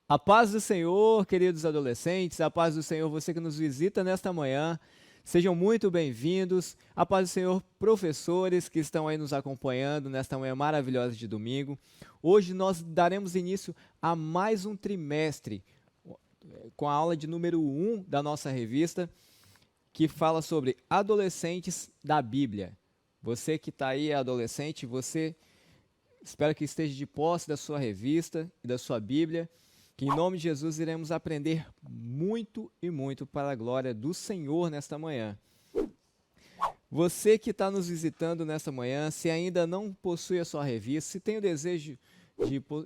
A paz do Senhor, queridos adolescentes, a paz do Senhor, você que nos visita nesta manhã, sejam muito bem-vindos. A paz do Senhor, professores que estão aí nos acompanhando nesta manhã maravilhosa de domingo. Hoje nós daremos início a mais um trimestre com a aula de número 1 da nossa revista, que fala sobre adolescentes da Bíblia. Você que está aí, é adolescente, você espero que esteja de posse da sua revista e da sua Bíblia, que em nome de Jesus iremos aprender muito e muito para a glória do Senhor nesta manhã. Você que está nos visitando nesta manhã, se ainda não possui a sua revista, se tem o desejo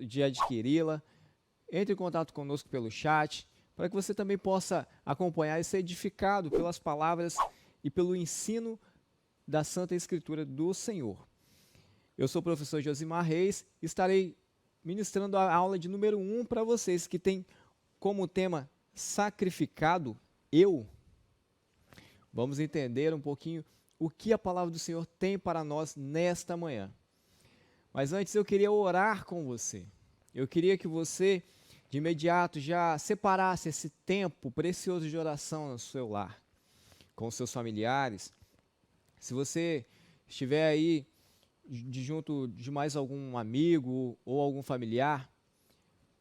de adquiri-la, entre em contato conosco pelo chat, para que você também possa acompanhar e ser edificado pelas palavras e pelo ensino da Santa Escritura do Senhor. Eu sou o professor Josimar Reis e estarei ministrando a aula de número 1 para vocês, que tem como tema sacrificado eu. Vamos entender um pouquinho o que a palavra do Senhor tem para nós nesta manhã. Mas antes eu queria orar com você. Eu queria que você, de imediato, já separasse esse tempo precioso de oração no seu lar, com os seus familiares. Se você estiver aí junto de mais algum amigo ou algum familiar,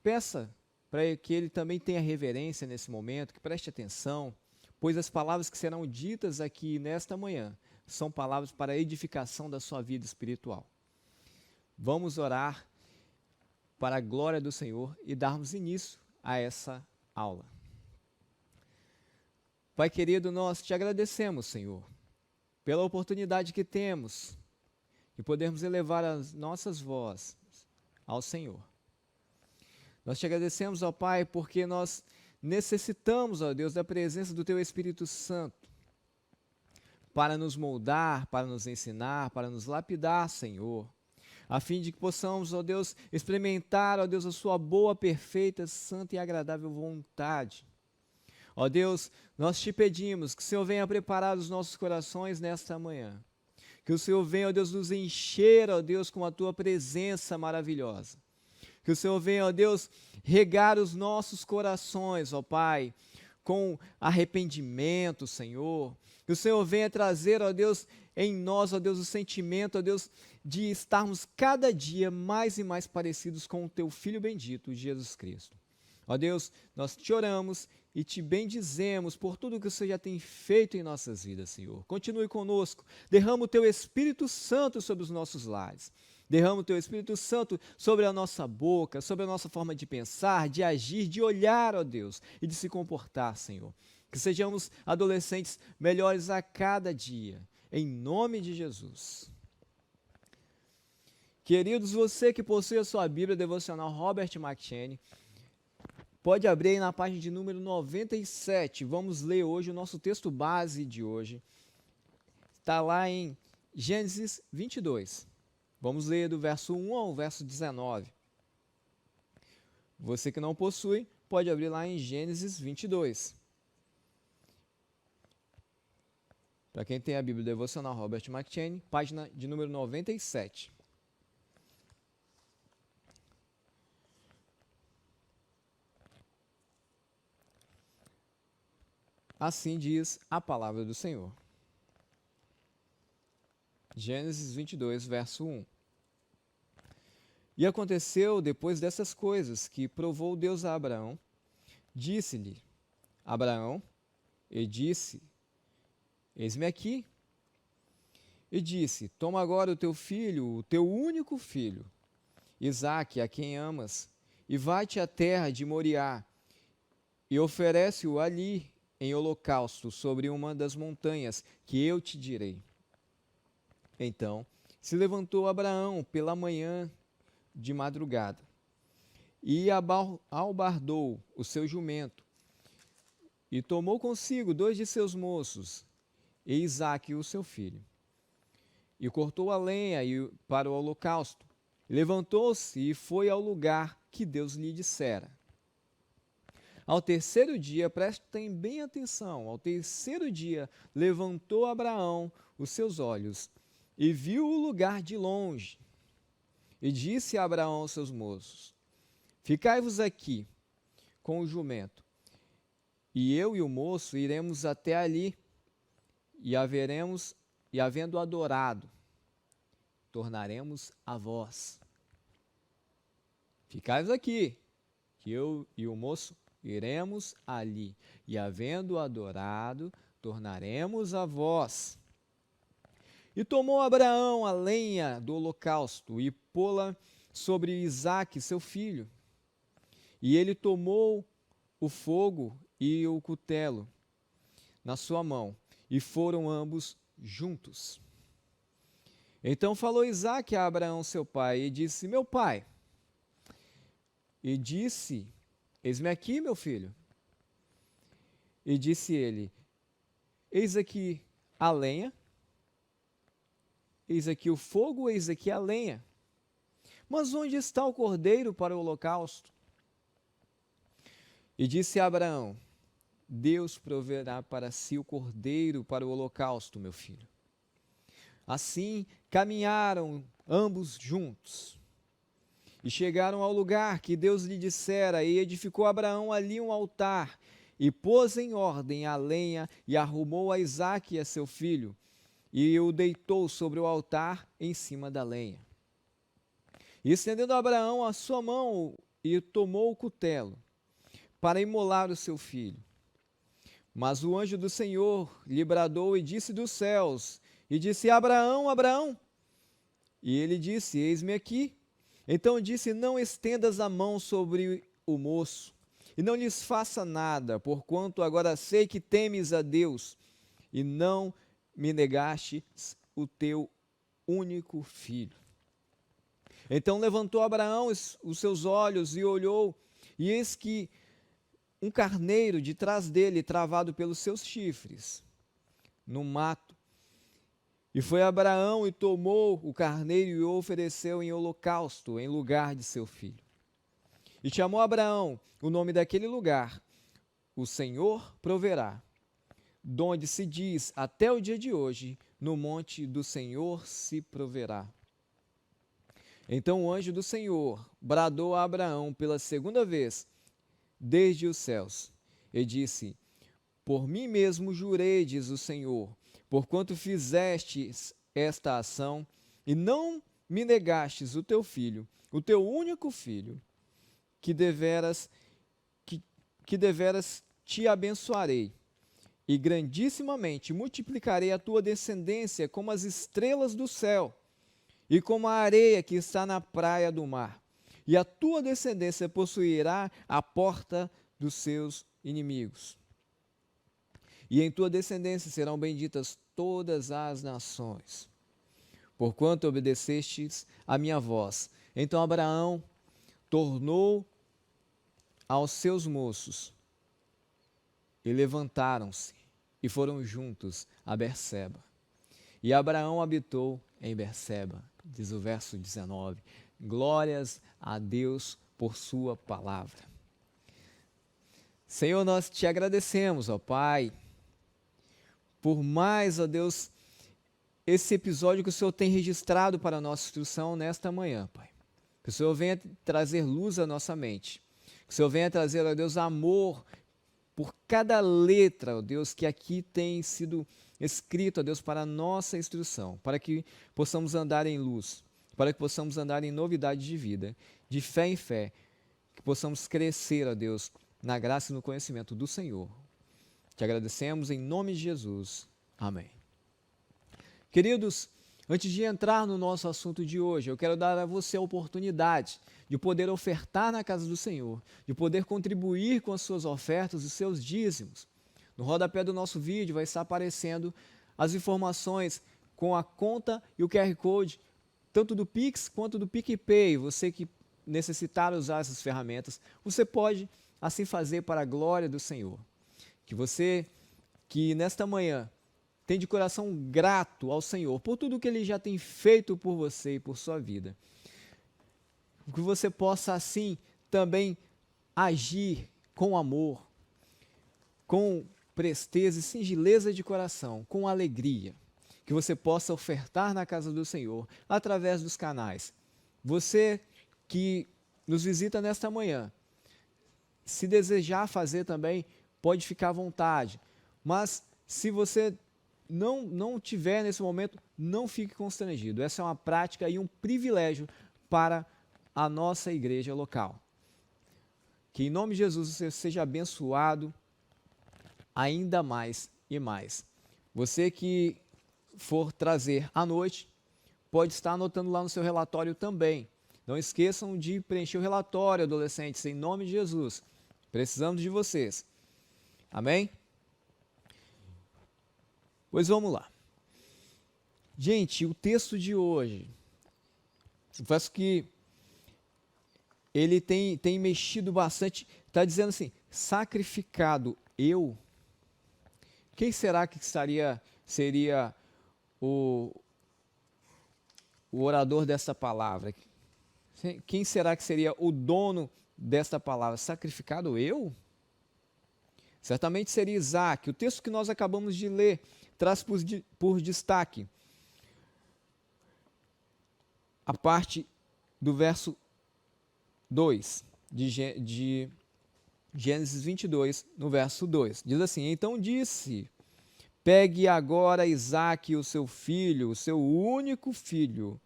peça para que ele também tenha reverência nesse momento, que preste atenção, pois as palavras que serão ditas aqui nesta manhã são palavras para a edificação da sua vida espiritual. Vamos orar para a glória do Senhor e darmos início a essa aula. Pai querido, nós te agradecemos, Senhor, pela oportunidade que temos e podermos elevar as nossas vozes ao Senhor. Nós te agradecemos, ó Pai, porque nós necessitamos, ó Deus, da presença do Teu Espírito Santo para nos moldar, para nos ensinar, para nos lapidar, Senhor, a fim de que possamos, ó Deus, experimentar, ó Deus, a Sua boa, perfeita, santa e agradável vontade. Ó Deus, nós te pedimos que o Senhor venha preparar os nossos corações nesta manhã. Que o Senhor venha, ó Deus, nos encher, ó Deus, com a Tua presença maravilhosa. Que o Senhor venha, ó Deus, regar os nossos corações, ó Pai, com arrependimento, Senhor. Que o Senhor venha trazer, ó Deus, em nós, ó Deus, o sentimento, ó Deus, de estarmos cada dia mais e mais parecidos com o Teu Filho bendito, Jesus Cristo. Ó Deus, nós te oramos e te bendizemos por tudo que o Senhor já tem feito em nossas vidas, Senhor. Continue conosco, derrama o Teu Espírito Santo sobre os nossos lares. Derrama o Teu Espírito Santo sobre a nossa boca, sobre a nossa forma de pensar, de agir, de olhar, ó Deus, e de se comportar, Senhor. Que sejamos adolescentes melhores a cada dia, em nome de Jesus. Queridos, você que possui a sua Bíblia devocional Robert McCheyne, pode abrir aí na página de número 97. Vamos ler hoje o nosso texto base de hoje. Está lá em Gênesis 22. Vamos ler do verso 1 ao verso 19. Você que não possui, pode abrir lá em Gênesis 22. Para quem tem a Bíblia devocional Robert McCheyne, página de número 97. Assim diz a palavra do Senhor. Gênesis 22, verso 1. E aconteceu depois dessas coisas que provou Deus a Abraão, disse-lhe, Abraão, e disse, eis-me aqui. E disse, toma agora o teu filho, o teu único filho, Isaque, a quem amas, e vai-te à terra de Moriá, e oferece-o ali em holocausto sobre uma das montanhas que eu te direi. Então se levantou Abraão pela manhã de madrugada e albardou o seu jumento e tomou consigo 2 de seus moços e Isaque, o seu filho. E cortou a lenha para o holocausto. Levantou-se e foi ao lugar que Deus lhe dissera. Ao terceiro dia, prestem bem atenção, ao terceiro dia levantou Abraão os seus olhos e viu o lugar de longe. E disse a Abraão aos seus moços, ficai-vos aqui, com o jumento. E eu e o moço iremos até ali, e havendo adorado, tornaremos a vós. Ficais aqui, que eu e o moço iremos ali, e havendo adorado, tornaremos a vós. E tomou Abraão a lenha do holocausto e pô-la sobre Isaque, seu filho. E ele tomou o fogo e o cutelo na sua mão, e foram ambos juntos. Então falou Isaque a Abraão, seu pai, e disse: meu pai. E disse: eis-me aqui, meu filho. E disse ele: eis aqui a lenha, eis aqui o fogo, eis aqui a lenha. Mas onde está o cordeiro para o holocausto? E disse Abraão: Deus proverá para si o cordeiro para o holocausto, meu filho. Assim caminharam ambos juntos e chegaram ao lugar que Deus lhe dissera, e edificou Abraão ali um altar, e pôs em ordem a lenha, e arrumou a Isaque, a seu filho, e o deitou sobre o altar em cima da lenha. E estendendo Abraão a sua mão, e tomou o cutelo, para imolar o seu filho. Mas o anjo do Senhor lhe bradou e disse dos céus, e disse: Abraão, Abraão. E ele disse: eis-me aqui. Então disse: não estendas a mão sobre o moço, e não lhes faça nada, porquanto agora sei que temes a Deus, e não me negaste o teu único filho. Então levantou Abraão os seus olhos e olhou, e eis que um carneiro de trás dele, travado pelos seus chifres, no mato. E foi Abraão e tomou o carneiro e o ofereceu em holocausto, em lugar de seu filho. E chamou Abraão o nome daquele lugar: o Senhor proverá, donde se diz até o dia de hoje: no monte do Senhor se proverá. Então o anjo do Senhor bradou a Abraão pela segunda vez desde os céus, e disse: por mim mesmo jurei, diz o Senhor, porquanto fizestes esta ação, e não me negastes o teu filho, o teu único filho, que deveras te abençoarei, e grandissimamente multiplicarei a tua descendência como as estrelas do céu, e como a areia que está na praia do mar. E a tua descendência possuirá a porta dos seus inimigos. E em tua descendência serão benditas todas as nações, porquanto obedecestes a minha voz. Então Abraão tornou aos seus moços, e levantaram-se, e foram juntos a Berseba. E Abraão habitou em Berseba, diz o verso 19. Glórias a Deus por sua palavra. Senhor, nós te agradecemos, ó Pai, por mais, ó Deus, esse episódio que o Senhor tem registrado para a nossa instrução nesta manhã, Pai. Que o Senhor venha trazer luz à nossa mente. Que o Senhor venha trazer, ó Deus, amor por cada letra, ó Deus, que aqui tem sido escrito, ó Deus, para a nossa instrução, para que possamos andar em luz, para que possamos andar em novidade de vida, de fé em fé, que possamos crescer, ó Deus, na graça e no conhecimento do Senhor. Te agradecemos em nome de Jesus. Amém. Queridos, antes de entrar no nosso assunto de hoje, eu quero dar a você a oportunidade de poder ofertar na casa do Senhor, de poder contribuir com as suas ofertas e seus dízimos. No rodapé do nosso vídeo vai estar aparecendo as informações com a conta e o QR Code, tanto do Pix quanto do PicPay. Você que necessitar usar essas ferramentas, você pode assim fazer para a glória do Senhor. Que você que nesta manhã tem de coração grato ao Senhor por tudo que Ele já tem feito por você e por sua vida. Que você possa assim também agir com amor, com presteza e singeleza de coração, com alegria. Que você possa ofertar na casa do Senhor através dos canais. Você que nos visita nesta manhã, se desejar fazer também, pode ficar à vontade. Mas se você não tiver nesse momento, não fique constrangido. Essa é uma prática e um privilégio para a nossa igreja local. Que em nome de Jesus você seja abençoado ainda mais e mais. Você que for trazer à noite, pode estar anotando lá no seu relatório também. Não esqueçam de preencher o relatório, adolescentes, em nome de Jesus. Precisamos de vocês. Amém? Pois vamos lá. Gente, o texto de hoje, confesso que ele tem mexido bastante. Está dizendo assim, sacrificado eu. Quem será que seria o orador dessa palavra? Quem será que seria o dono desta palavra? Sacrificado eu? Certamente seria Isaac. O texto que nós acabamos de ler traz por destaque a parte do verso 2 de Gênesis 22, no verso 2. Diz assim, então disse, pegue agora Isaque, o seu filho, o seu único filho,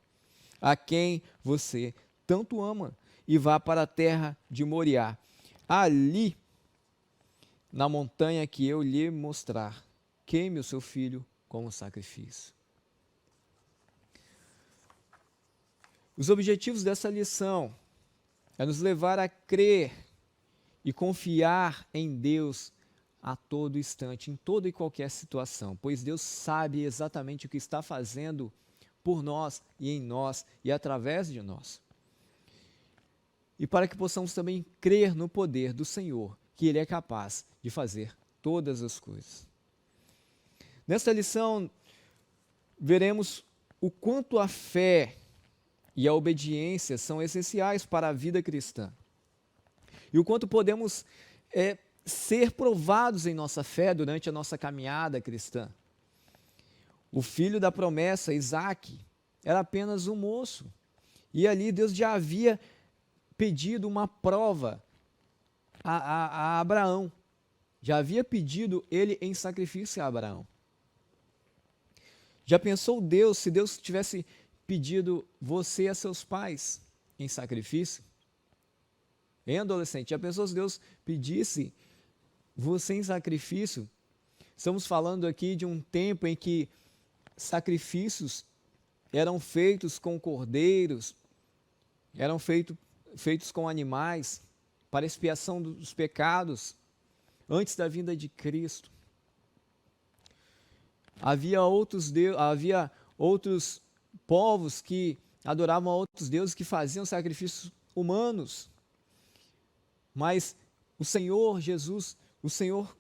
a quem você tanto ama, e vá para a terra de Moriá. Ali, na montanha que eu lhe mostrar, queime o seu filho como sacrifício. Os objetivos dessa lição é nos levar a crer e confiar em Deus a todo instante, em toda e qualquer situação, pois Deus sabe exatamente o que está fazendo por nós e em nós e através de nós. E para que possamos também crer no poder do Senhor, que Ele é capaz de fazer todas as coisas. Nesta lição, veremos o quanto a fé e a obediência são essenciais para a vida cristã. E o quanto podemos ser provados em nossa fé durante a nossa caminhada cristã. O filho da promessa, Isaque, era apenas um moço. E ali Deus já havia pedido uma prova a Abraão. Já havia pedido ele em sacrifício a Abraão. Já pensou Deus, se Deus tivesse pedido você a seus pais em sacrifício? Hein, adolescente? Já pensou se Deus pedisse você em sacrifício? Estamos falando aqui de um tempo em que sacrifícios eram feitos com cordeiros, eram feitos com animais, para expiação dos pecados, antes da vinda de Cristo. Havia outros povos que adoravam a outros deuses, que faziam sacrifícios humanos. Mas o Senhor Jesus, o Senhor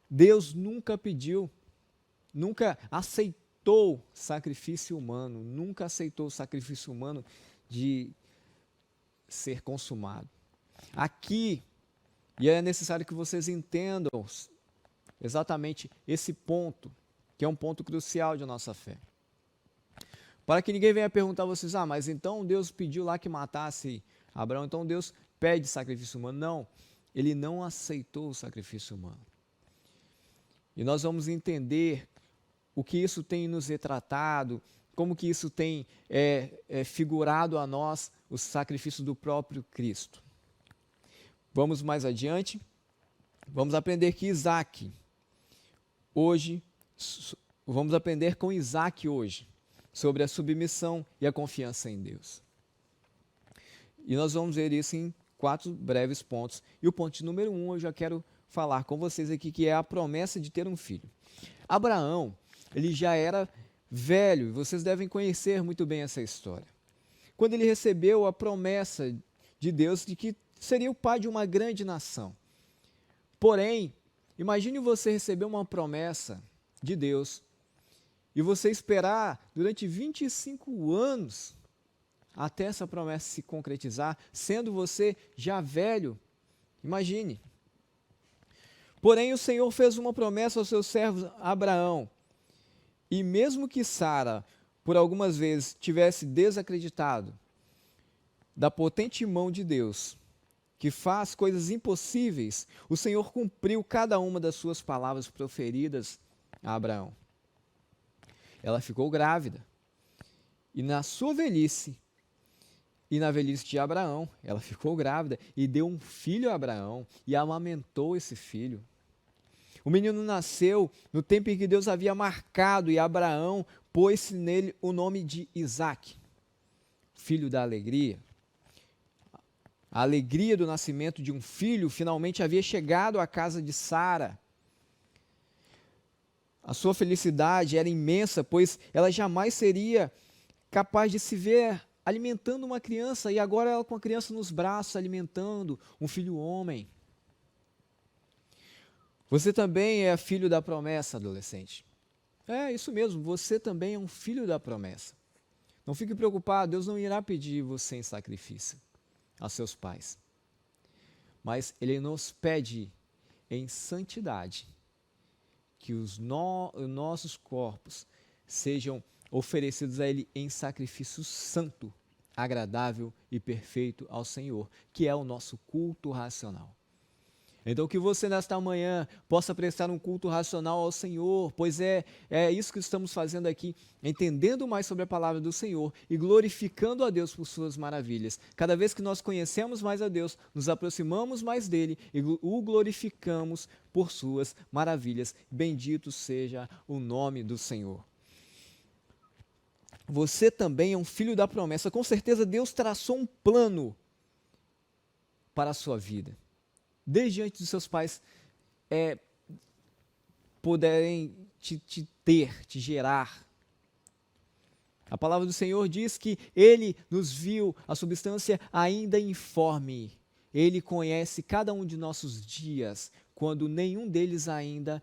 Deus nunca pediu, nunca aceitou sacrifício humano, nunca aceitou o sacrifício humano de ser consumado. Aqui, e é necessário que vocês entendam exatamente esse ponto, que é um ponto crucial de nossa fé. Para que ninguém venha perguntar a vocês, mas então Deus pediu lá que matasse Abraão, então Deus pede sacrifício humano. Não, ele não aceitou o sacrifício humano. E nós vamos entender o que isso tem nos retratado, como que isso tem figurado a nós o sacrifício do próprio Cristo. Vamos mais adiante, vamos aprender que Isaque, vamos aprender com Isaque hoje, sobre a submissão e a confiança em Deus. E nós vamos ver isso em 4 breves pontos. E o ponto número 1 eu já quero falar com vocês aqui, que é a promessa de ter um filho. Abraão, ele já era velho, e vocês devem conhecer muito bem essa história. Quando ele recebeu a promessa de Deus de que seria o pai de uma grande nação. Porém, imagine você receber uma promessa de Deus e você esperar durante 25 anos até essa promessa se concretizar, sendo você já velho. Imagine. Porém, o Senhor fez uma promessa ao seu servo Abraão. E mesmo que Sara, por algumas vezes, tivesse desacreditado da potente mão de Deus, que faz coisas impossíveis, o Senhor cumpriu cada uma das suas palavras proferidas a Abraão. Ela ficou grávida. E na sua velhice, e na velhice de Abraão, ela ficou grávida e deu um filho a Abraão e amamentou esse filho. O menino nasceu no tempo em que Deus havia marcado e Abraão pôs nele o nome de Isaque, filho da alegria. A alegria do nascimento de um filho finalmente havia chegado à casa de Sara. A sua felicidade era imensa, pois ela jamais seria capaz de se ver alimentando uma criança, e agora ela com a criança nos braços, alimentando um filho homem. Você também é filho da promessa, adolescente. É isso mesmo, você também é um filho da promessa. Não fique preocupado, Deus não irá pedir você em sacrifício aos seus pais. Mas Ele nos pede em santidade que os nossos corpos sejam oferecidos a Ele em sacrifício santo, agradável e perfeito ao Senhor, que é o nosso culto racional. Então que você nesta manhã possa prestar um culto racional ao Senhor, pois é isso que estamos fazendo aqui, entendendo mais sobre a palavra do Senhor e glorificando a Deus por suas maravilhas. Cada vez que nós conhecemos mais a Deus, nos aproximamos mais dele e o glorificamos por suas maravilhas. Bendito seja o nome do Senhor. Você também é um filho da promessa. Com certeza Deus traçou um plano para a sua vida. Desde antes dos seus pais poderem te gerar. A palavra do Senhor diz que Ele nos viu a substância ainda informe. Ele conhece cada um de nossos dias, quando nenhum deles ainda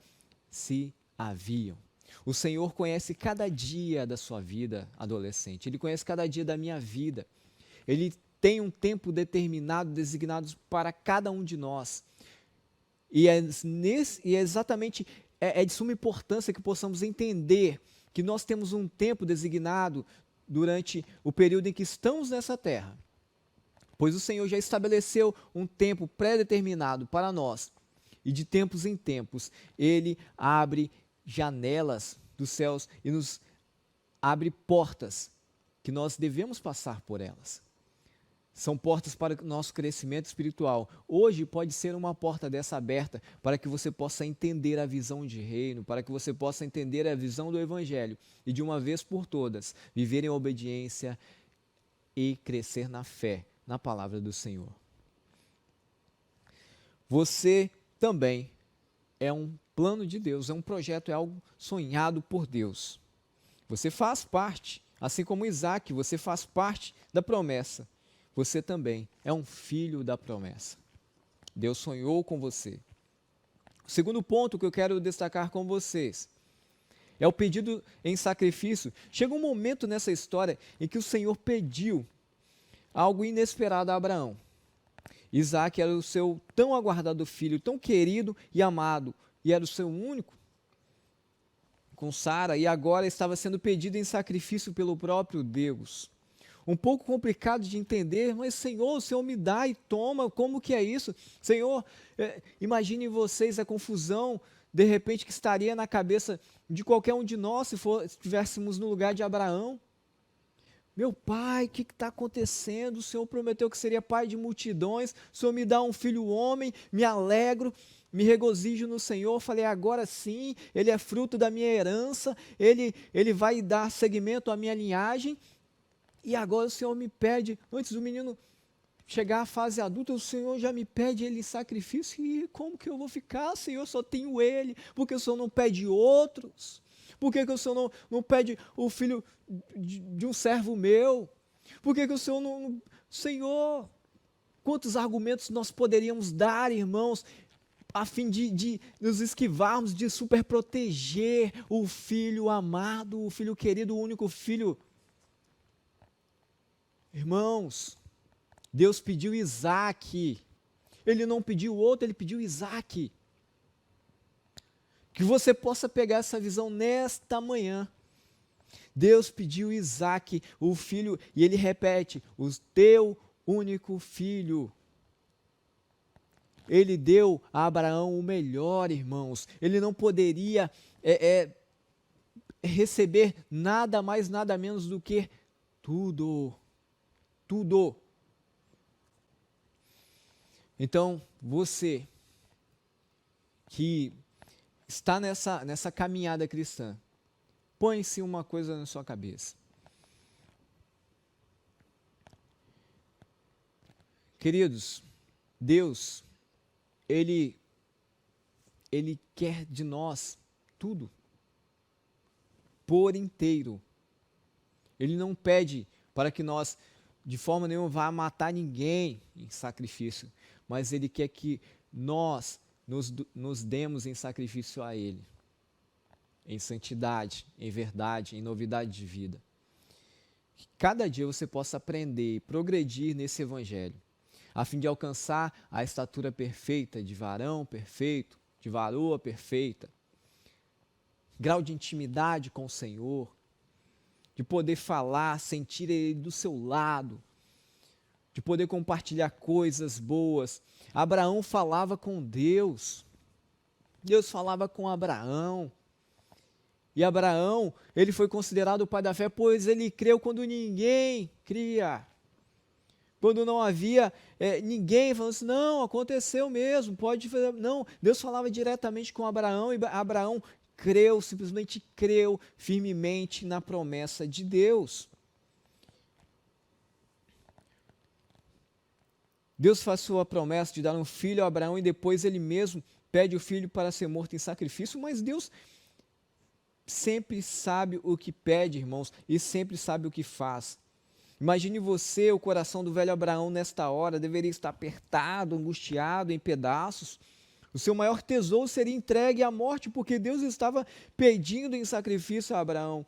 se haviam. O Senhor conhece cada dia da sua vida, adolescente. Ele conhece cada dia da minha vida. Ele tem um tempo determinado, designado para cada um de nós. E é exatamente de suma importância que possamos entender que nós temos um tempo designado durante o período em que estamos nessa terra. Pois o Senhor já estabeleceu um tempo pré-determinado para nós. E de tempos em tempos, Ele abre janelas dos céus e nos abre portas que nós devemos passar por elas. São portas para o nosso crescimento espiritual. Hoje pode ser uma porta dessa aberta para que você possa entender a visão de reino, para que você possa entender a visão do Evangelho e de uma vez por todas viver em obediência e crescer na fé, na palavra do Senhor. Você também é um plano de Deus, é um projeto, é algo sonhado por Deus. Você faz parte, assim como Isaque, você faz parte da promessa. Você também é um filho da promessa. Deus sonhou com você. O segundo ponto que eu quero destacar com vocês é o pedido em sacrifício. Chega um momento nessa história em que o Senhor pediu algo inesperado a Abraão. Isaque era o seu tão aguardado filho, tão querido e amado, e era o seu único com Sara, e agora estava sendo pedido em sacrifício pelo próprio Deus. Um pouco complicado de entender, mas Senhor, o Senhor me dá e toma, como que é isso? Senhor, imagine vocês a confusão, de repente, que estaria na cabeça de qualquer um de nós se estivéssemos no lugar de Abraão. Meu pai, o que está acontecendo? O Senhor prometeu que seria pai de multidões, o Senhor me dá um filho homem, me alegro, me regozijo no Senhor. Falei, agora sim, ele é fruto da minha herança, ele vai dar seguimento à minha linhagem. E agora o Senhor me pede, antes do menino chegar à fase adulta, o Senhor já me pede ele em sacrifício. E como que eu vou ficar, Senhor? Só tenho ele. Por que o Senhor não pede outros? Por que o Senhor não pede o filho de um servo meu? Por que o Senhor não... Senhor, quantos argumentos nós poderíamos dar, irmãos, a fim de nos esquivarmos, de superproteger o filho amado, o filho querido, o único filho. Irmãos, Deus pediu Isaque, Ele não pediu outro, Ele pediu Isaque. Que você possa pegar essa visão nesta manhã. Deus pediu Isaque, o filho, e Ele repete, o teu único filho. ele deu a Abraão o melhor, irmãos. Ele não poderia receber nada mais, nada menos do que tudo. Tudo. Então, você que está nessa caminhada cristã, põe-se uma coisa na sua cabeça. Queridos, Deus, Ele quer de nós tudo, por inteiro. Ele não pede para que nós, de forma nenhuma, vá matar ninguém em sacrifício, mas Ele quer que nós nos demos em sacrifício a Ele, em santidade, em verdade, em novidade de vida. Que cada dia você possa aprender e progredir nesse Evangelho, a fim de alcançar a estatura perfeita de varão perfeito, de varoa perfeita, grau de intimidade com o Senhor, de poder falar, sentir Ele do seu lado, de poder compartilhar coisas boas. Abraão falava com Deus, Deus falava com Abraão, e Abraão, ele foi considerado o pai da fé, pois ele creu quando ninguém cria. Quando não havia ninguém falando assim, não, aconteceu mesmo, pode fazer. Não, Deus falava diretamente com Abraão, e Abraão creu, simplesmente creu firmemente na promessa de Deus. Deus faz sua promessa de dar um filho a Abraão e depois ele mesmo pede o filho para ser morto em sacrifício, mas Deus sempre sabe o que pede, irmãos, e sempre sabe o que faz. Imagine você, o coração do velho Abraão nesta hora deveria estar apertado, angustiado, em pedaços. O seu maior tesouro seria entregue à morte, porque Deus estava pedindo em sacrifício a Abraão.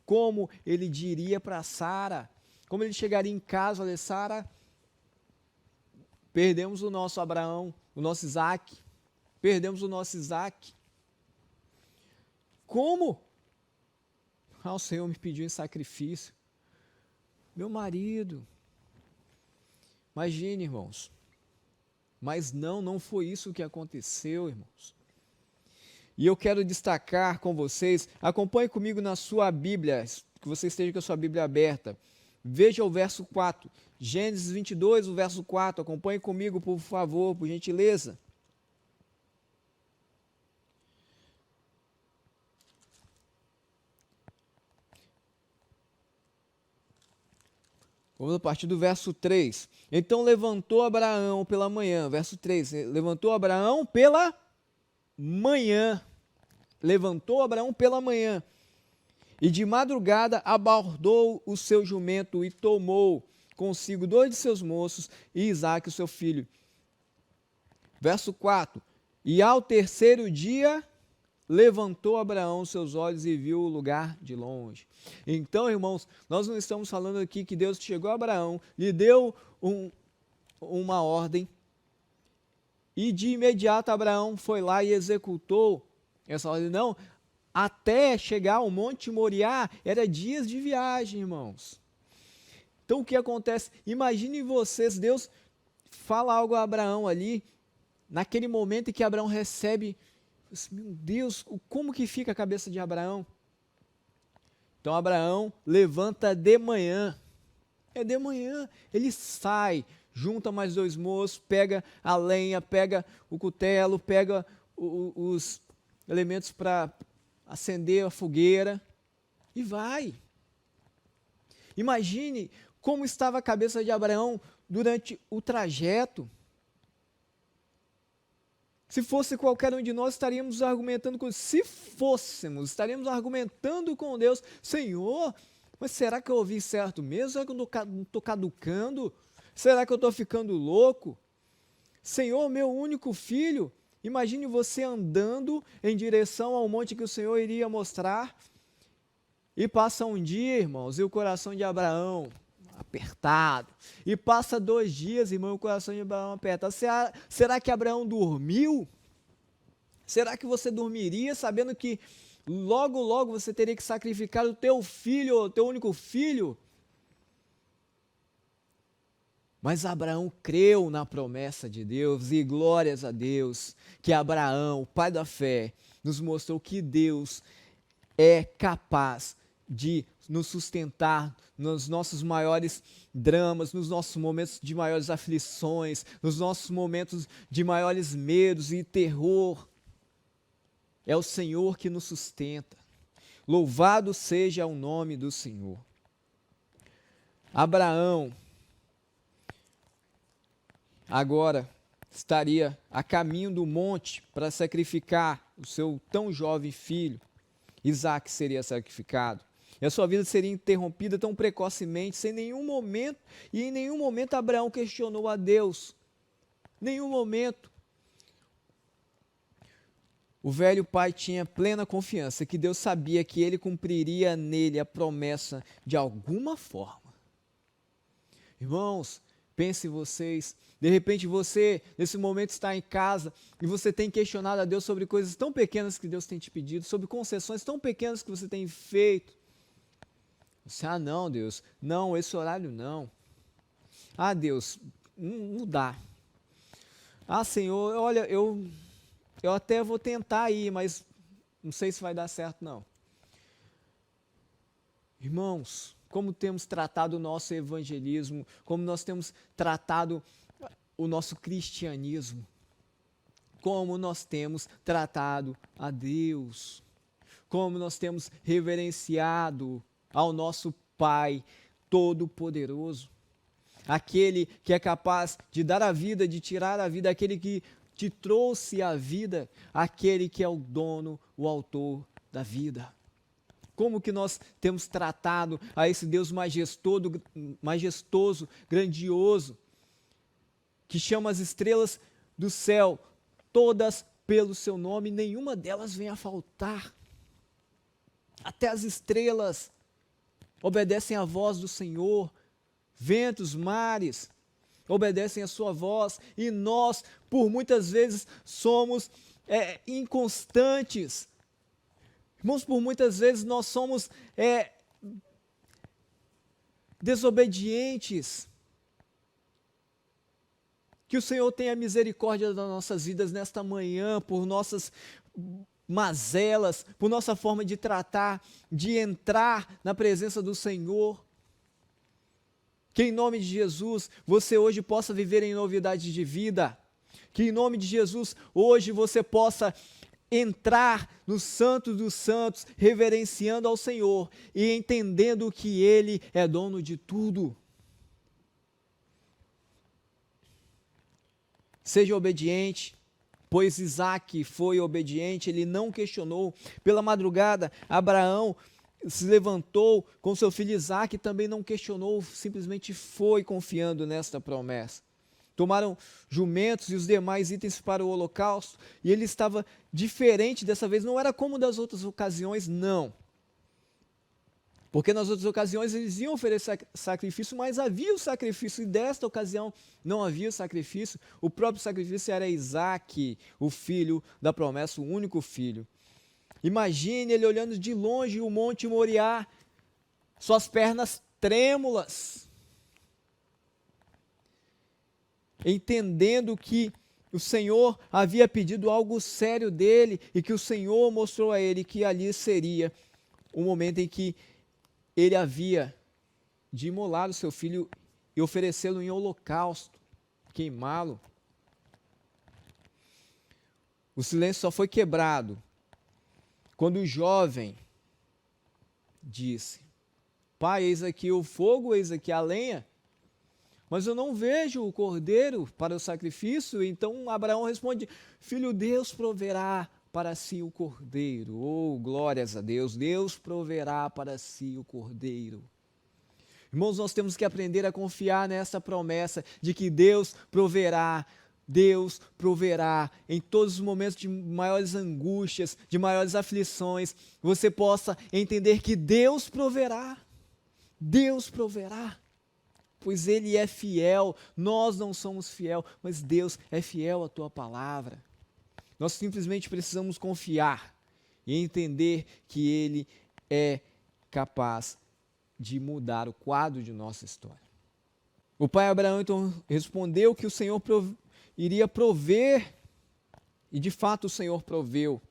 Como ele diria para Sara? Como ele chegaria em casa, olha, Sara, perdemos o nosso Abraão, o nosso Isaac. Perdemos o nosso Isaac. Como? O Senhor me pediu em sacrifício. Meu marido. Imagine, irmãos. Mas não foi isso que aconteceu, irmãos. E eu quero destacar com vocês, acompanhe comigo na sua Bíblia, que você esteja com a sua Bíblia aberta. Veja o verso 4, Gênesis 22, o verso 4, acompanhe comigo, por favor, por gentileza. Vamos a partir do verso 3. Então levantou Abraão pela manhã, verso 3, levantou Abraão pela manhã, levantou Abraão pela manhã, e de madrugada abordou o seu jumento e tomou consigo 2 de seus moços e Isaque, o seu filho. Verso 4, e ao terceiro dia levantou Abraão seus olhos e viu o lugar de longe. Então, irmãos, nós não estamos falando aqui que Deus chegou a Abraão, lhe deu uma ordem, e de imediato Abraão foi lá e executou essa ordem. Não, até chegar ao Monte Moriá, era dias de viagem, irmãos. Então, o que acontece? Imagine vocês, Deus fala algo a Abraão ali, naquele momento em que Abraão recebe. Meu Deus, como que fica a cabeça de Abraão? Então Abraão levanta de manhã, de manhã, ele sai, junta mais 2 moços, pega a lenha, pega o cutelo, pega os elementos para acender a fogueira e vai. Imagine como estava a cabeça de Abraão durante o trajeto. Se fosse qualquer um de nós, estaríamos argumentando com Deus. Se fôssemos, estaríamos argumentando com Deus. Senhor, mas será que eu ouvi certo mesmo? Será que eu não estou caducando? Será que eu estou ficando louco? Senhor, meu único filho. Imagine você andando em direção ao monte que o Senhor iria mostrar. E passa um dia, irmãos, e o coração de Abraão apertado. E passa 2 dias, irmão, o coração de Abraão apertado. Será que Abraão dormiu? Será que você dormiria sabendo que logo, logo você teria que sacrificar o teu filho, o teu único filho? Mas Abraão creu na promessa de Deus e glórias a Deus que Abraão, o pai da fé, nos mostrou que Deus é capaz de nos sustentar nos nossos maiores dramas, nos nossos momentos de maiores aflições, nos nossos momentos de maiores medos e terror. É o Senhor que nos sustenta. Louvado seja o nome do Senhor. Abraão agora estaria a caminho do monte para sacrificar o seu tão jovem filho. Isaque seria sacrificado. E a sua vida seria interrompida tão precocemente, sem nenhum momento, e em nenhum momento Abraão questionou a Deus. Nenhum momento. O velho pai tinha plena confiança que Deus sabia que ele cumpriria nele a promessa de alguma forma. Irmãos, pensem vocês, de repente você, nesse momento, está em casa e você tem questionado a Deus sobre coisas tão pequenas que Deus tem te pedido, sobre concessões tão pequenas que você tem feito. Você, não, Deus, não, esse horário não. Deus, não dá. Senhor, olha, eu até vou tentar ir, mas não sei se vai dar certo, não. Irmãos, como temos tratado o nosso evangelismo, como nós temos tratado o nosso cristianismo, como nós temos tratado a Deus, como nós temos reverenciado ao nosso Pai Todo-Poderoso, aquele que é capaz de dar a vida, de tirar a vida, aquele que te trouxe a vida, aquele que é o dono, o autor da vida. Como que nós temos tratado a esse Deus majestoso, grandioso, que chama as estrelas do céu, todas pelo seu nome, nenhuma delas vem a faltar. Até as estrelas obedecem à voz do Senhor, ventos, mares, obedecem à sua voz, e nós, por muitas vezes, somos inconstantes. Irmãos, por muitas vezes nós somos desobedientes. Que o Senhor tenha misericórdia das nossas vidas nesta manhã, por nossas mazelas, por nossa forma de tratar, de entrar na presença do Senhor. Que em nome de Jesus, você hoje possa viver em novidade de vida. Que em nome de Jesus, hoje você possa entrar no Santo dos Santos, reverenciando ao Senhor e entendendo que Ele é dono de tudo. Seja obediente, pois Isaque foi obediente, ele não questionou. Pela madrugada, Abraão se levantou com seu filho Isaque, também não questionou, simplesmente foi confiando nesta promessa. Tomaram jumentos e os demais itens para o holocausto, e ele estava diferente dessa vez, não era como das outras ocasiões, não. Porque nas outras ocasiões eles iam oferecer sacrifício, mas havia o sacrifício, e desta ocasião não havia o sacrifício. O próprio sacrifício era Isaque, o filho da promessa, o único filho. Imagine ele olhando de longe o Monte Moriá, suas pernas trêmulas, entendendo que o Senhor havia pedido algo sério dele e que o Senhor mostrou a ele que ali seria o momento em que ele havia de imolar o seu filho e oferecê-lo em holocausto, queimá-lo. O silêncio só foi quebrado quando o jovem disse: Pai, eis aqui o fogo, eis aqui a lenha, mas eu não vejo o cordeiro para o sacrifício. Então Abraão responde: Filho, Deus proverá para si o cordeiro. Oh, glórias a Deus, Deus proverá para si o cordeiro. Irmãos, nós temos que aprender a confiar nessa promessa de que Deus proverá em todos os momentos de maiores angústias, de maiores aflições. Você possa entender que Deus proverá, pois Ele é fiel. Nós não somos fiel, mas Deus é fiel à tua palavra. Nós simplesmente precisamos confiar e entender que Ele é capaz de mudar o quadro de nossa história. O pai Abraão então respondeu que o Senhor iria prover, e de fato o Senhor proveu.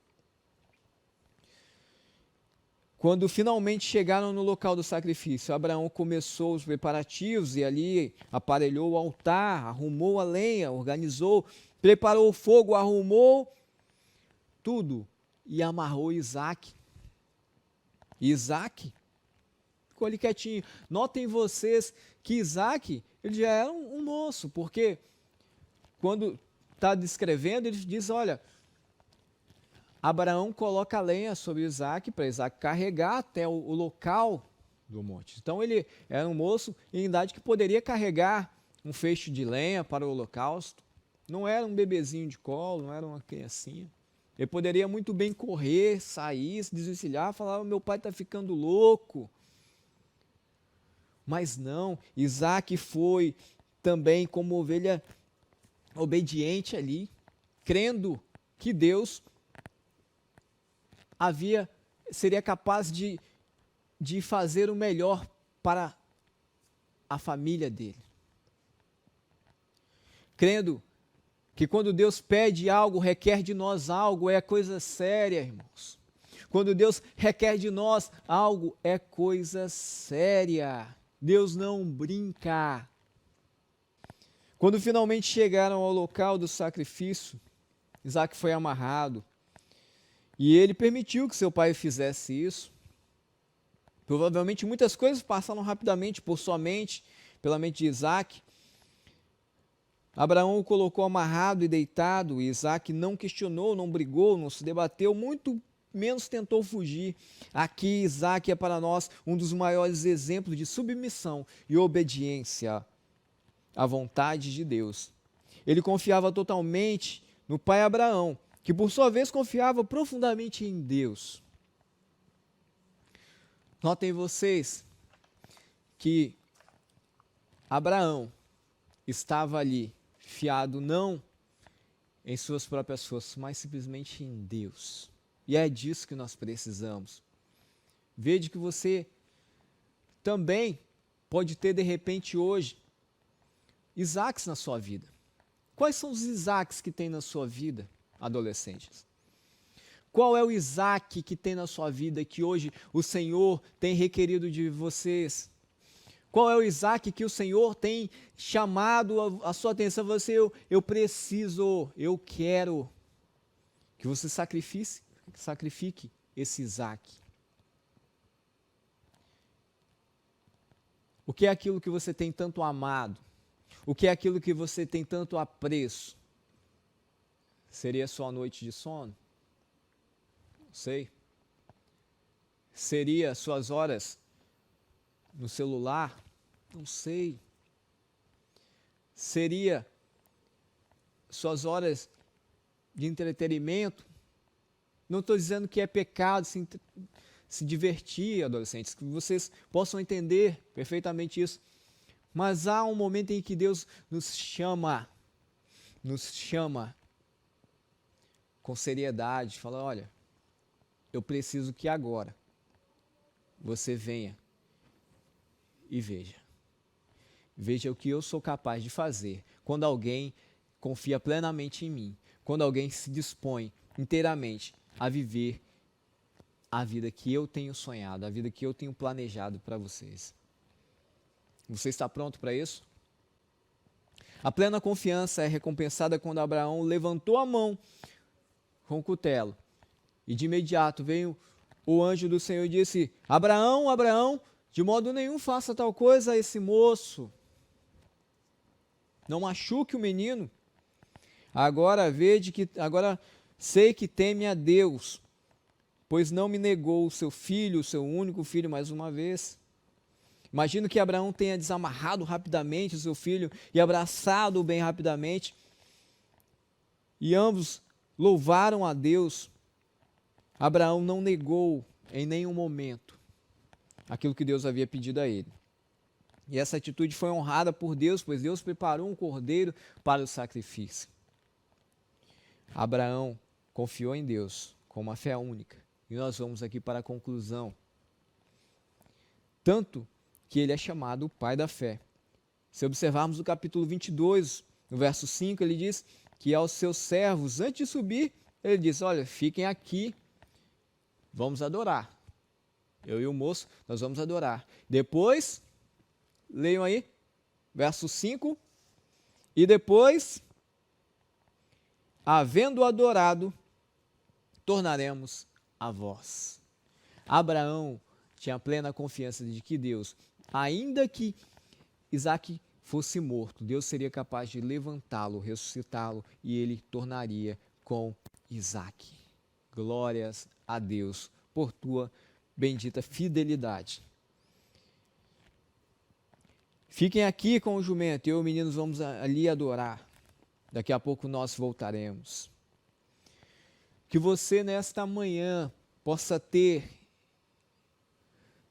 Quando finalmente chegaram no local do sacrifício, Abraão começou os preparativos e ali aparelhou o altar, arrumou a lenha, organizou, preparou o fogo, arrumou tudo e amarrou Isaac. Isaac ficou ali quietinho. Notem vocês que Isaac, ele já era um moço, porque quando está descrevendo, ele diz, olha, Abraão coloca a lenha sobre Isaac, para Isaac carregar até o local do monte. Então ele era um moço em idade que poderia carregar um feixe de lenha para o holocausto. Não era um bebezinho de colo, não era uma criancinha. Ele poderia muito bem correr, sair, se desvencilhar, falar, meu pai está ficando louco. Mas não, Isaac foi também como ovelha obediente ali, crendo que Deus seria capaz de fazer o melhor para a família dele. Crendo que quando Deus pede algo, requer de nós algo, é coisa séria, irmãos. Quando Deus requer de nós algo, é coisa séria. Deus não brinca. Quando finalmente chegaram ao local do sacrifício, Isaac foi amarrado. E ele permitiu que seu pai fizesse isso. Provavelmente muitas coisas passaram rapidamente por sua mente, pela mente de Isaac. Abraão o colocou amarrado e deitado, e Isaac não questionou, não brigou, não se debateu, muito menos tentou fugir. Aqui Isaac é para nós um dos maiores exemplos de submissão e obediência à vontade de Deus. Ele confiava totalmente no pai Abraão, que por sua vez confiava profundamente em Deus. Notem vocês que Abraão estava ali, fiado não em suas próprias forças, mas simplesmente em Deus. E é disso que nós precisamos. Veja que você também pode ter de repente hoje Isaques na sua vida. Quais são os Isaques que tem na sua vida, adolescentes? Qual é o Isaac que tem na sua vida que hoje o Senhor tem requerido de vocês? Qual é o Isaac que o Senhor tem chamado a sua atenção? Eu preciso, eu quero que você sacrifique esse Isaac. O que é aquilo que você tem tanto amado? O que é aquilo que você tem tanto apreço? Seria sua noite de sono? Não sei. Seria suas horas no celular? Não sei. Seria suas horas de entretenimento? Não estou dizendo que é pecado se divertir, adolescentes, que vocês possam entender perfeitamente isso. Mas há um momento em que Deus nos chama com seriedade, fala, olha, eu preciso que agora você venha e veja. Veja o que eu sou capaz de fazer quando alguém confia plenamente em mim, quando alguém se dispõe inteiramente a viver a vida que eu tenho sonhado, a vida que eu tenho planejado para vocês. Você está pronto para isso? A plena confiança é recompensada quando Abraão levantou a mão com o cutelo. E de imediato veio o anjo do Senhor e disse, Abraão, Abraão, de modo nenhum faça tal coisa a esse moço. Não machuque o menino. Agora sei que teme a Deus, pois não me negou o seu filho, o seu único filho, mais uma vez. Imagino que Abraão tenha desamarrado rapidamente o seu filho e abraçado-o bem rapidamente. E ambos louvaram a Deus. Abraão não negou em nenhum momento aquilo que Deus havia pedido a ele. E essa atitude foi honrada por Deus, pois Deus preparou um cordeiro para o sacrifício. Abraão confiou em Deus com uma fé única. E nós vamos aqui para a conclusão. Tanto que ele é chamado o pai da fé. Se observarmos o capítulo 22, no verso 5, ele diz que aos seus servos, antes de subir, ele diz, olha, fiquem aqui, vamos adorar. Eu e o moço, nós vamos adorar. Depois, leiam aí, verso 5, e depois, havendo adorado, tornaremos a vós. Abraão tinha plena confiança de que Deus, ainda que Isaque fosse morto, Deus seria capaz de levantá-lo, ressuscitá-lo e ele tornaria com Isaque. Glórias a Deus por tua bendita fidelidade. Fiquem aqui com o jumento, eu e o menino vamos ali adorar. Daqui a pouco nós voltaremos. Que você nesta manhã possa ter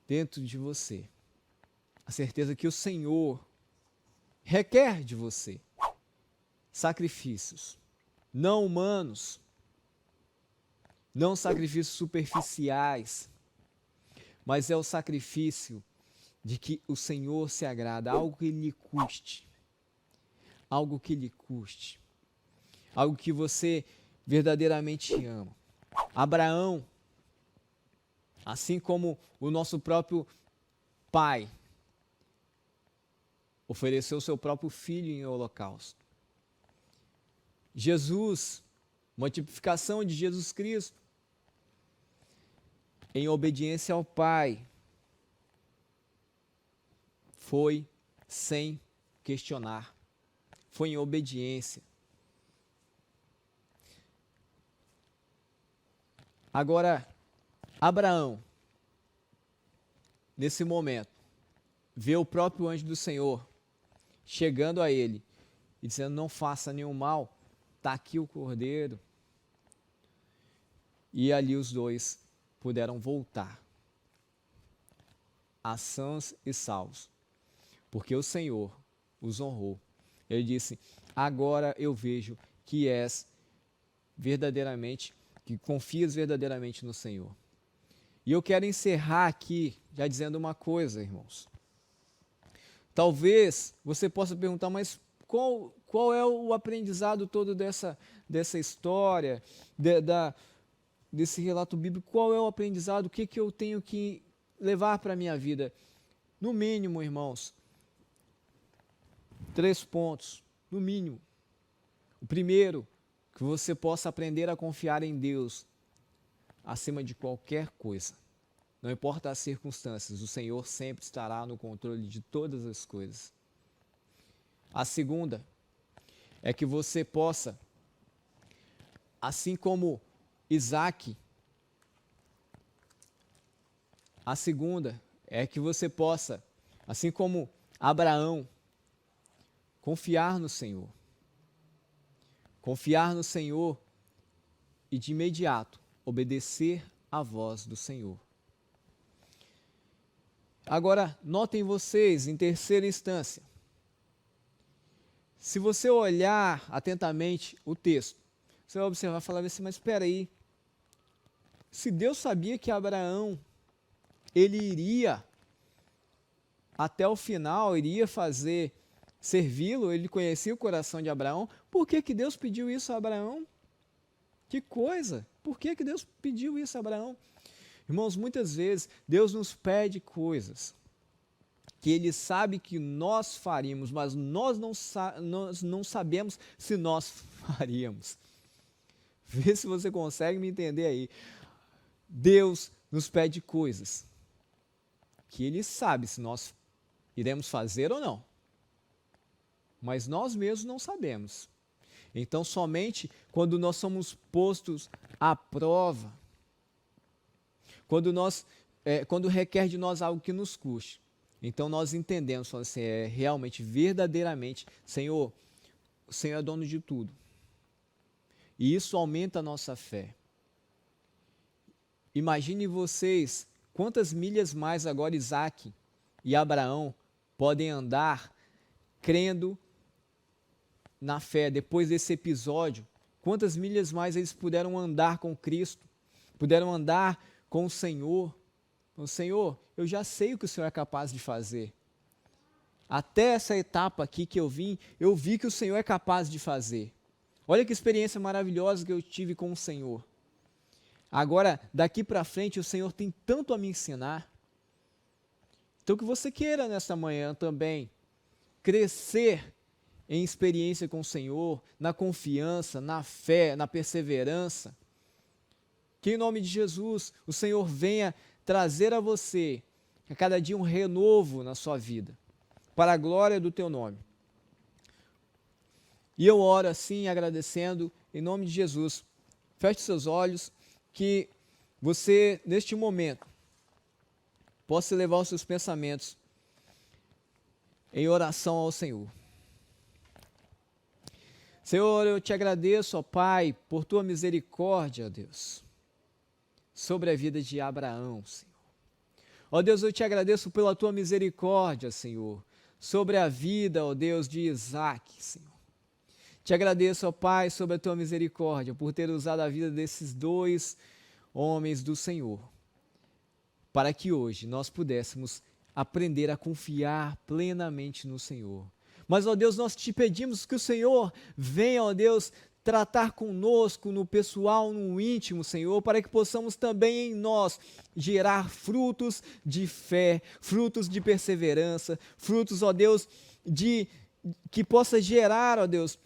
dentro de você a certeza que o Senhor requer de você sacrifícios não humanos, não sacrifícios superficiais, mas é o sacrifício de que o Senhor se agrada, algo que lhe custe, algo que lhe custe, algo que você verdadeiramente ama. Abraão, assim como o nosso próprio pai, ofereceu seu próprio filho em holocausto. Jesus, uma tipificação de Jesus Cristo, em obediência ao Pai, foi sem questionar, foi em obediência. Agora, Abraão, nesse momento, vê o próprio anjo do Senhor chegando a ele e dizendo, não faça nenhum mal, está aqui o cordeiro. E ali os dois puderam voltar a sãos e salvos, porque o Senhor os honrou. Ele disse, agora eu vejo que és verdadeiramente, que confias verdadeiramente no Senhor. E eu quero encerrar aqui já dizendo uma coisa, irmãos. Talvez você possa perguntar, mas qual é o aprendizado todo dessa história, desse relato bíblico? Qual é o aprendizado? O que eu tenho que levar para a minha vida? No mínimo, irmãos, 3 pontos, no mínimo. O primeiro, que você possa aprender a confiar em Deus acima de qualquer coisa. Não importa as circunstâncias, o Senhor sempre estará no controle de todas as coisas. A segunda é que você possa, assim como Isaque, a segunda é que você possa, assim como Abraão, confiar no Senhor. Confiar no Senhor e de imediato obedecer à voz do Senhor. Agora, notem vocês, em terceira instância, se você olhar atentamente o texto, você vai observar e falar assim, mas espera aí, se Deus sabia que Abraão, ele iria até o final, iria servi-lo, ele conhecia o coração de Abraão, por que Deus pediu isso a Abraão? Que coisa! Por que Deus pediu isso a Abraão? Irmãos, muitas vezes Deus nos pede coisas que Ele sabe que nós faríamos, mas nós não sabemos se nós faríamos. Vê se você consegue me entender aí. Deus nos pede coisas que Ele sabe se nós iremos fazer ou não, mas nós mesmos não sabemos. Então, somente quando nós somos postos à prova, quando requer de nós algo que nos custe, então nós entendemos, assim, realmente, verdadeiramente, Senhor, o Senhor é dono de tudo. E isso aumenta a nossa fé. Imagine vocês quantas milhas mais agora Isaque e Abraão podem andar crendo na fé. Depois desse episódio, quantas milhas mais eles puderam andar com Cristo, puderam andar com o Senhor. O Senhor, eu já sei o que o Senhor é capaz de fazer. até essa etapa aqui que eu vi que o Senhor é capaz de fazer. Olha que experiência maravilhosa que eu tive com o Senhor. Agora, daqui para frente, o Senhor tem tanto a me ensinar. Então, que você queira nesta manhã também crescer em experiência com o Senhor, na confiança, na fé, na perseverança. Que em nome de Jesus, o Senhor venha trazer a você, a cada dia, um renovo na sua vida, para a glória do teu nome. E eu oro assim, agradecendo, em nome de Jesus. Feche seus olhos, que você, neste momento, possa levar os seus pensamentos em oração ao Senhor. Senhor, eu te agradeço, ó Pai, por tua misericórdia, ó Deus, sobre a vida de Abraão, Senhor. Ó Deus, eu te agradeço pela tua misericórdia, Senhor, sobre a vida, ó Deus, de Isaac, Senhor. Te agradeço, ó Pai, sobre a tua misericórdia, por ter usado a vida desses dois homens do Senhor, para que hoje nós pudéssemos aprender a confiar plenamente no Senhor. Mas, ó Deus, nós te pedimos que o Senhor venha, ó Deus, tratar conosco no pessoal, no íntimo, Senhor, para que possamos também em nós gerar frutos de fé, frutos de perseverança, frutos, ó Deus, que possa gerar, ó Deus,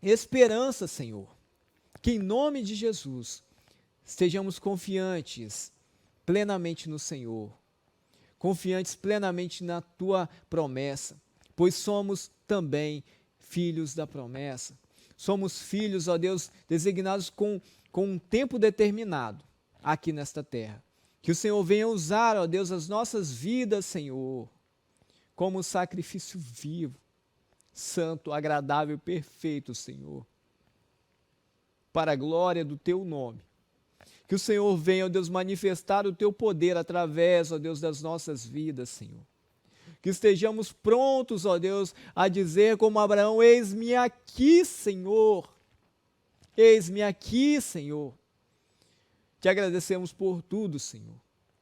esperança, Senhor. Que em nome de Jesus estejamos confiantes plenamente no Senhor, confiantes plenamente na tua promessa, pois somos também filhos da promessa. Somos filhos, ó Deus, designados com um tempo determinado aqui nesta terra. Que o Senhor venha usar, ó Deus, as nossas vidas, Senhor, como sacrifício vivo, santo, agradável, perfeito, Senhor, para a glória do teu nome. Que o Senhor venha, ó Deus, manifestar o teu poder através, ó Deus, das nossas vidas, Senhor. Que estejamos prontos, ó Deus, a dizer como Abraão: eis-me aqui, Senhor. Eis-me aqui, Senhor. Te agradecemos por tudo, Senhor.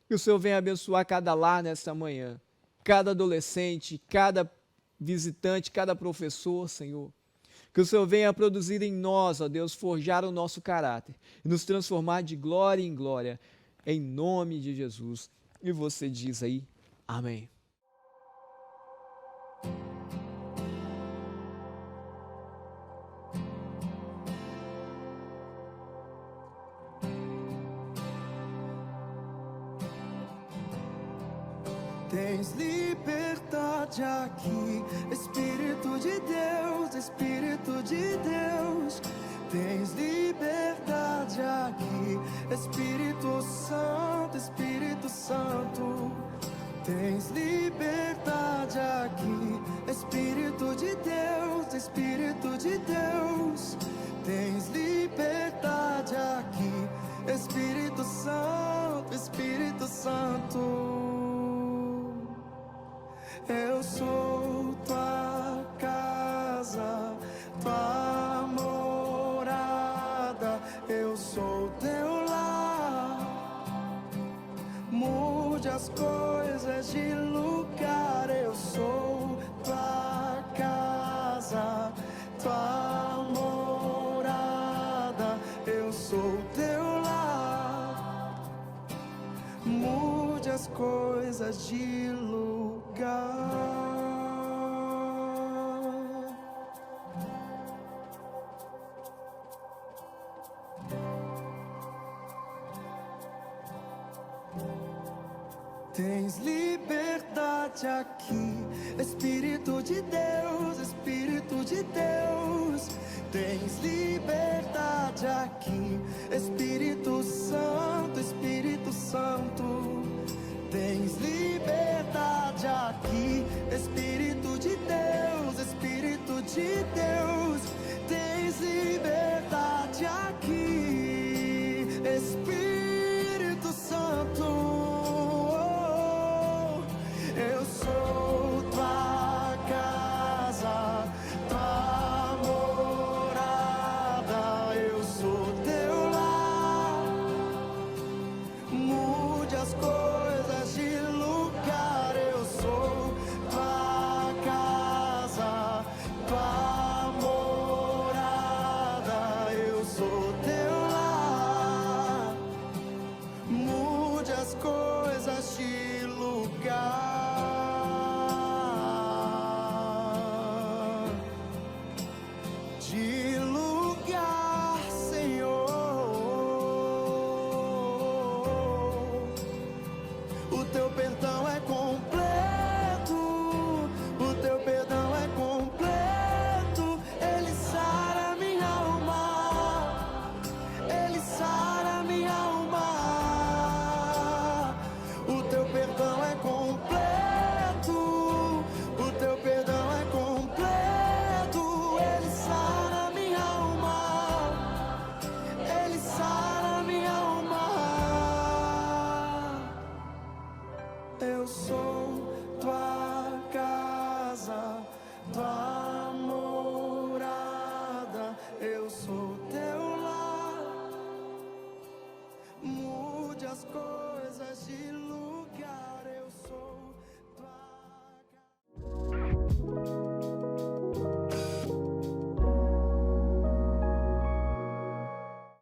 Que o Senhor venha abençoar cada lar nesta manhã, cada adolescente, cada visitante, cada professor, Senhor. Que o Senhor venha produzir em nós, ó Deus, forjar o nosso caráter e nos transformar de glória em glória, em nome de Jesus. E você diz aí, amém. Tens liberdade aqui, Espírito de Deus, Espírito de Deus. Tens liberdade aqui, Espírito Santo, Espírito Santo. Tens liberdade aqui, Espírito de Deus, Espírito de Deus. Tens liberdade aqui, Espírito Santo, Espírito Santo. Eu sou tua casa, tua morada, eu sou teu lar. Mude as coisas de lugar, eu sou tua casa, tua morada, eu sou teu lar. Mude as coisas de lugar. Tens liberdade aqui, Espírito de Deus, Espírito de Deus. Tens liberdade aqui, Espírito Santo, Espírito Santo.